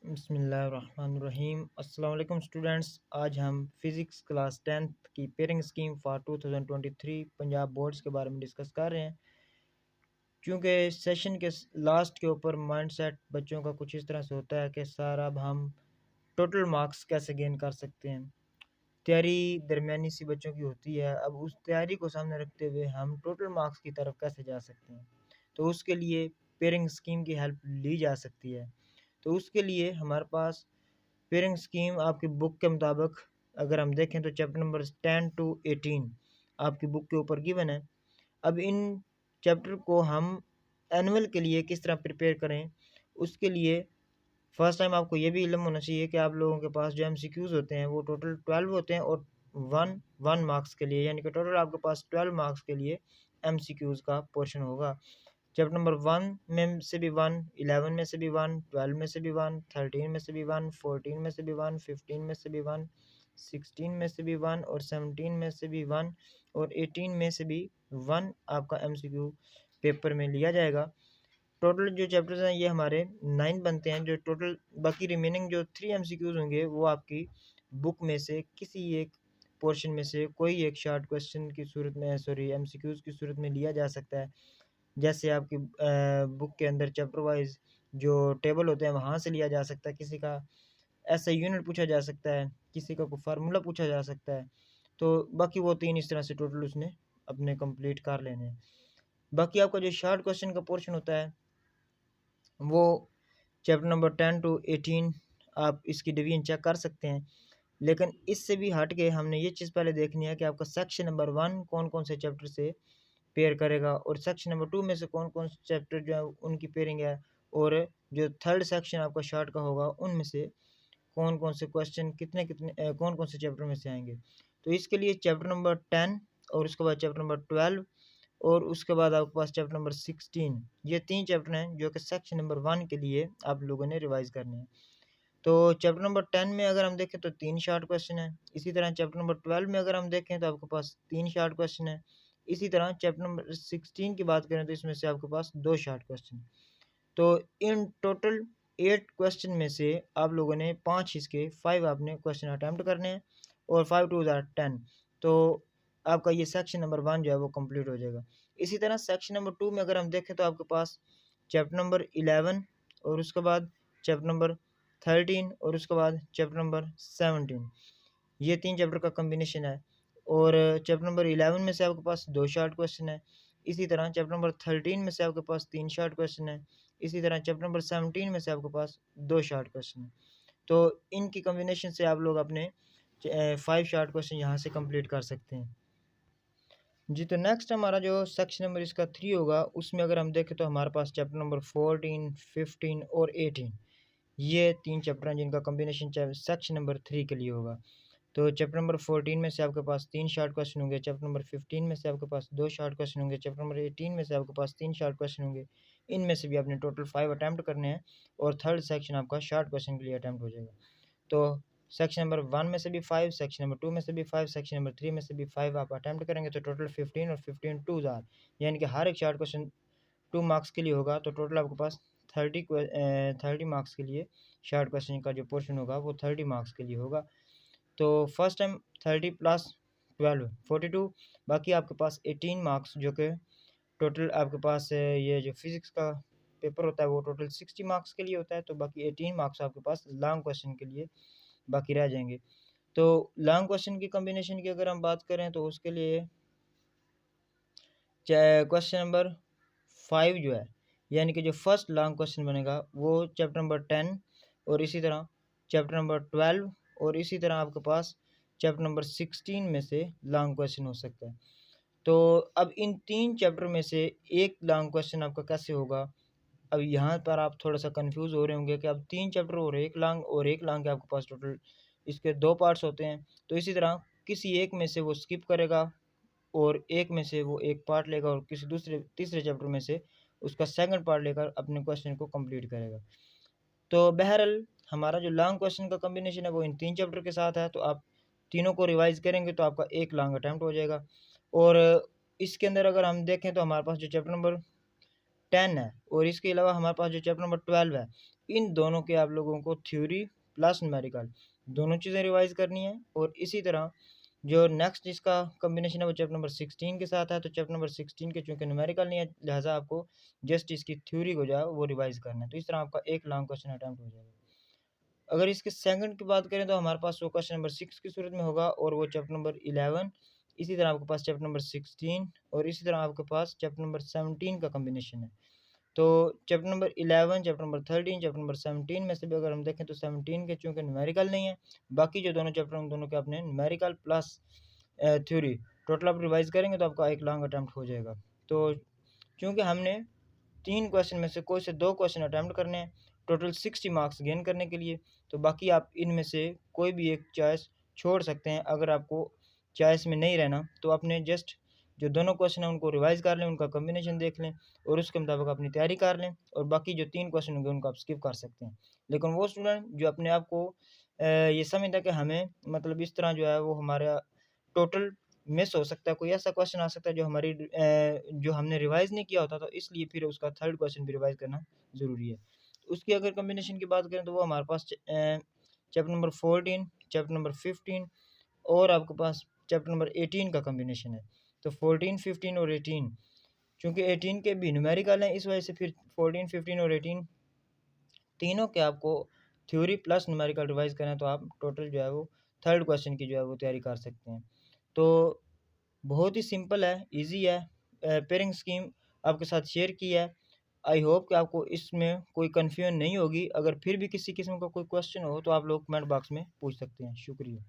बिस्मिल्लाहिर्रहमानिर्रहीम। अस्सलाम वालेकुम स्टूडेंट्स, आज हम फ़िज़िक्स क्लास 10th की pairing scheme for 2023 Punjab boards के बारे में डिस्कस कर रहे हैं। क्योंकि सेशन के लास्ट के ऊपर माइंडसेट बच्चों का कुछ इस तरह से होता है कि सर अब हम टोटल मार्क्स कैसे गेन कर सकते हैं। तैयारी दरमियानी सी बच्चों की होती है, अब उस तैयारी को सामने रखते हुए हम टोटल मार्क्स की तरफ कैसे जा सकते हैं, तो उसके लिए पेयरिंग स्कीम की हेल्प ली जा सकती है। तो उसके लिए हमारे पास पेयरिंग स्कीम आपकी बुक के मुताबिक अगर हम देखें तो चैप्टर नंबर 10 to 18 आपकी बुक के ऊपर गिवन है। अब इन चैप्टर को हम एनुअल के लिए किस तरह प्रिपेयर करें, उसके लिए फर्स्ट टाइम आपको ये भी इल्म होना चाहिए कि आप लोगों के पास जो MCQs होते हैं वो टोटल 12 होते हैं और वन मार्क्स के लिए, यानी कि टोटल आपके पास 12 मार्क्स के लिए MCQs का पोर्शन होगा। चैप्टर नंबर 1 में से भी 1, 11 में से भी 1, 12 में से भी 1, 13 में से भी 1, 14 में से भी 1, 15 में से भी 1, 16 में से भी 1 और 17 में से भी 1 और 18 में से भी 1 आपका MCQ पेपर में लिया जाएगा। टोटल जो चैप्टर्स हैं ये हमारे 9 बनते हैं। जो टोटल बाकी रिमेनिंग जो 3 MCQs होंगे वो आपकी बुक में से किसी एक पोर्शन में से कोई एक शॉर्ट क्वेश्चन की सूरत में MCQs की सूरत में लिया जा सकता है। जैसे आपकी बुक के अंदर चैप्टर वाइज जो टेबल होते हैं वहाँ से लिया जा सकता है, किसी का ऐसा यूनिट पूछा जा सकता है, किसी का कोई फार्मूला पूछा जा सकता है। तो बाकी वो 3 इस तरह से टोटल उसने अपने कंप्लीट कर लेने हैं। बाकी आपका जो शॉर्ट क्वेश्चन का पोर्शन होता है वो चैप्टर नंबर 10 to 18 आप इसकी डिवीजन चेक कर सकते हैं। लेकिन इससे भी हट के हमने ये चीज़ पहले देखनी है कि आपका सेक्शन नंबर 1 कौन-कौन से चैप्टर से पेयर करेगा और सेक्शन नंबर 2 में से कौन-कौन से चैप्टर जो है उनकी पेयरिंग है, और जो थर्ड सेक्शन आपका शॉर्ट का होगा उनमें से कौन-कौन से क्वेश्चन कितने-कितने कौन-कौन से चैप्टर में से आएँगे। तो इसके लिए चैप्टर नंबर 10 और उसके बाद चैप्टर नंबर 12 और उसके बाद आपके पास चैप्टर नंबर 16, ये 3 चैप्टर हैं जो कि सेक्शन नंबर 1 के लिए आप लोगों ने रिवाइज़ करने हैं। तो चैप्टर नंबर 10 में अगर हम देखें तो 3 शॉर्ट क्वेश्चन हैं। इसी तरह चैप्टर नंबर 12 में अगर हम देखें तो आपके पास 3 शॉर्ट क्वेश्चन हैं। इसी तरह चैप्टर नंबर 16 की बात करें तो इसमें से आपके पास 2 शॉर्ट क्वेश्चन। तो इन टोटल 8 क्वेश्चन में से आप लोगों ने 5 इसके 5 आपने क्वेश्चन अटेम्प्ट करने हैं और 5 2 ज़ार 10। तो आपका ये सेक्शन नंबर 1 जो है वो कंप्लीट हो जाएगा। इसी तरह सेक्शन नंबर 2 में अगर हम देखें तो आपके पास चैप्टर नंबर 11 और उसके बाद चैप्टर नंबर 13 और उसके बाद चैप्टर नंबर 17, ये 3 चैप्टर का कॉम्बिनेशन है। और चैप्टर नंबर 11 में से आपके पास 2 शॉर्ट क्वेश्चन है। इसी तरह चैप्टर नंबर 13 में से आपके पास 3 शॉर्ट क्वेश्चन है। इसी तरह चैप्टर नंबर 17 में से आपके पास 2 शॉर्ट क्वेश्चन है। तो इनकी कॉम्बिनेशन से आप लोग अपने 5 शॉर्ट क्वेश्चन यहाँ से कंप्लीट कर सकते हैं। जी, तो नेक्स्ट हमारा जो सेक्शन नंबर इसका 3 होगा, उसमें अगर हम देखें तो हमारे पास चैप्टर नंबर 14, 15 और 18, ये 3 चैप्टर हैं जिनका कॉम्बिनेशन सेक्शन नंबर 3 के लिए होगा। तो चैप्टर नंबर 14 में से आपके पास 3 शॉर्ट क्वेश्चन होंगे, चैप्टर नंबर 15 में से आपके पास 2 शॉर्ट क्वेश्चन होंगे, चैप्टर नंबर 18 में से आपके पास 3 शॉर्ट क्वेश्चन होंगे। इनमें से भी आपने टोटल 5 अटैम्प्ट करने हैं और थर्ड सेक्शन आपका शॉर्ट क्वेश्चन के लिए अटैम्प्ट हो जाएगा। तो सेक्शन नंबर 1 में से भी 5, सेक्शन नंबर 2 में से भी 5, सेक्शन नंबर 3 में से भी 5 आप अटैम्प्ट करेंगे तो टोटल 15 और 15 2 ज़ार, यानी कि हर एक शॉर्ट क्वेश्चन 2 मार्क्स के लिए होगा। तो टोटल आपके पास 30 मार्क्स के लिए शॉर्ट क्वेश्चन का जो पोर्शन होगा वो 30 मार्क्स के लिए होगा। तो फर्स्ट टाइम 30 प्लस 12 42, बाकी आपके पास 18 मार्क्स जो कि टोटल आपके पास ये जो फिज़िक्स का पेपर होता है वो टोटल 60 मार्क्स के लिए होता है। तो बाकी 18 मार्क्स आपके पास लॉन्ग क्वेश्चन के लिए बाकी रह जाएंगे। तो लॉन्ग क्वेश्चन की कॉम्बिनेशन की अगर हम बात करें तो उसके लिए क्वेश्चन नंबर 5 जो है, यानी कि जो फर्स्ट लॉन्ग क्वेश्चन बनेगा वो चैप्टर नंबर 10 और इसी तरह चैप्टर नंबर 12 और इसी तरह आपके पास चैप्टर नंबर 16 में से लॉन्ग क्वेश्चन हो सकता है। तो अब इन 3 चैप्टर में से एक लॉन्ग क्वेश्चन आपका कैसे होगा? अब यहाँ पर आप थोड़ा-सा कन्फ्यूज़ हो रहे होंगे कि अब 3 चैप्टर और 1 लॉन्ग के आपके पास टोटल इसके 2 पार्ट्स होते हैं। तो इसी तरह किसी एक में से वो स्किप करेगा और एक में से वो एक पार्ट लेगा और किसी तीसरे चैप्टर में से उसका सेकंड पार्ट लेकर अपने क्वेश्चन को कंप्लीट करेगा। तो बहरहाल हमारा जो लॉन्ग क्वेश्चन का कॉम्बिनेशन है वो इन 3 चैप्टर के साथ है। तो आप तीनों को रिवाइज़ करेंगे तो आपका एक लॉन्ग अटेम्प्ट हो जाएगा। और इसके अंदर अगर हम देखें तो हमारे पास जो चैप्टर नंबर 10 है और इसके अलावा हमारे पास जो चैप्टर नंबर 12 है, इन दोनों के आप लोगों को थ्योरी प्लस न्यूमेरिकल दोनों चीज़ें रिवाइज करनी है। और इसी तरह जो नेक्स्ट जिसका कॉम्बिनेशन है वो चैप्टर नंबर 16 के साथ है। तो चैप्टर नंबर 16 के चूँकि न्यूमेरिकल नहीं है, लिहाजा आपको जस्ट इसकी थ्योरी को जो है वो रिवाइज करना है। तो इस तरह आपका एक लॉन्ग क्वेश्चन अटेम्प्ट हो जाएगा। अगर इसके सेकंड की बात करें तो हमारे पास वो क्वेश्चन नंबर 6 की सूरत में होगा, और वो चैप्टर नंबर 11, इसी तरह आपके पास चैप्टर नंबर 16, और इसी तरह आपके पास चैप्टर नंबर 17 का कॉम्बिनेशन है। तो chapter number 11, chapter number 13, chapter number 17 में से भी अगर हम देखें तो 17 के चूँकि न्यूमेरिकल नहीं है, बाकी जो दोनों चैप्टर उन दोनों के अपने न्यूमेरिकल प्लस थ्योरी टोटल आप रिवाइज करेंगे तो आपका एक लॉन्ग अटेम्प्ट हो जाएगा। तो चूँकि हमने 3 क्वेश्चन में से कोई से 2 क्वेश्चन अटेम्प्ट करने हैं टोटल 60 मार्क्स गेन करने के लिए, तो बाकी आप इनमें से कोई भी एक चॉइस छोड़ सकते हैं। अगर आपको चॉइस में नहीं रहना तो अपने जस्ट जो दोनों क्वेश्चन हैं उनको रिवाइज कर लें, उनका कॉम्बिनेशन देख लें और उसके मुताबिक अपनी तैयारी कर लें, और बाकी जो 3 क्वेश्चन होंगे उनको आप स्किप कर सकते हैं। लेकिन वो स्टूडेंट जो अपने आप को ये समझता है कि हमें मतलब इस तरह जो है वो हमारा टोटल मिस हो सकता है, कोई ऐसा क्वेश्चन आ सकता है जो हमारी जो हमने रिवाइज़ नहीं किया होता, तो इसलिए फिर उसका थर्ड क्वेश्चन भी रिवाइज़ करना ज़रूरी है। उसकी अगर कॉम्बिनेशन की बात करें तो वो हमारे पास चैप्टर नंबर 14, चैप्टर नंबर 15 और आपके पास चैप्टर नंबर 18 का कॉम्बिनेशन है। तो 14, 15 और 18 चूँकि 18 के भी न्यूमेरिकल हैं, इस वजह से फिर 14, 15 और 18 तीनों के आपको थ्योरी प्लस न्यूमेरिकल रिवाइज़ करना है, तो आप टोटल जो है वो थर्ड क्वेश्चन की जो है वो तैयारी कर सकते हैं। तो बहुत ही सिंपल है, ईज़ी है। पेयरिंग स्कीम आपके साथ शेयर की है। आई होप कि आपको इसमें कोई कन्फ्यूजन नहीं होगी। अगर फिर भी किसी किस्म का कोई क्वेश्चन हो तो आप लोग कमेंट बॉक्स में पूछ सकते हैं। शुक्रिया।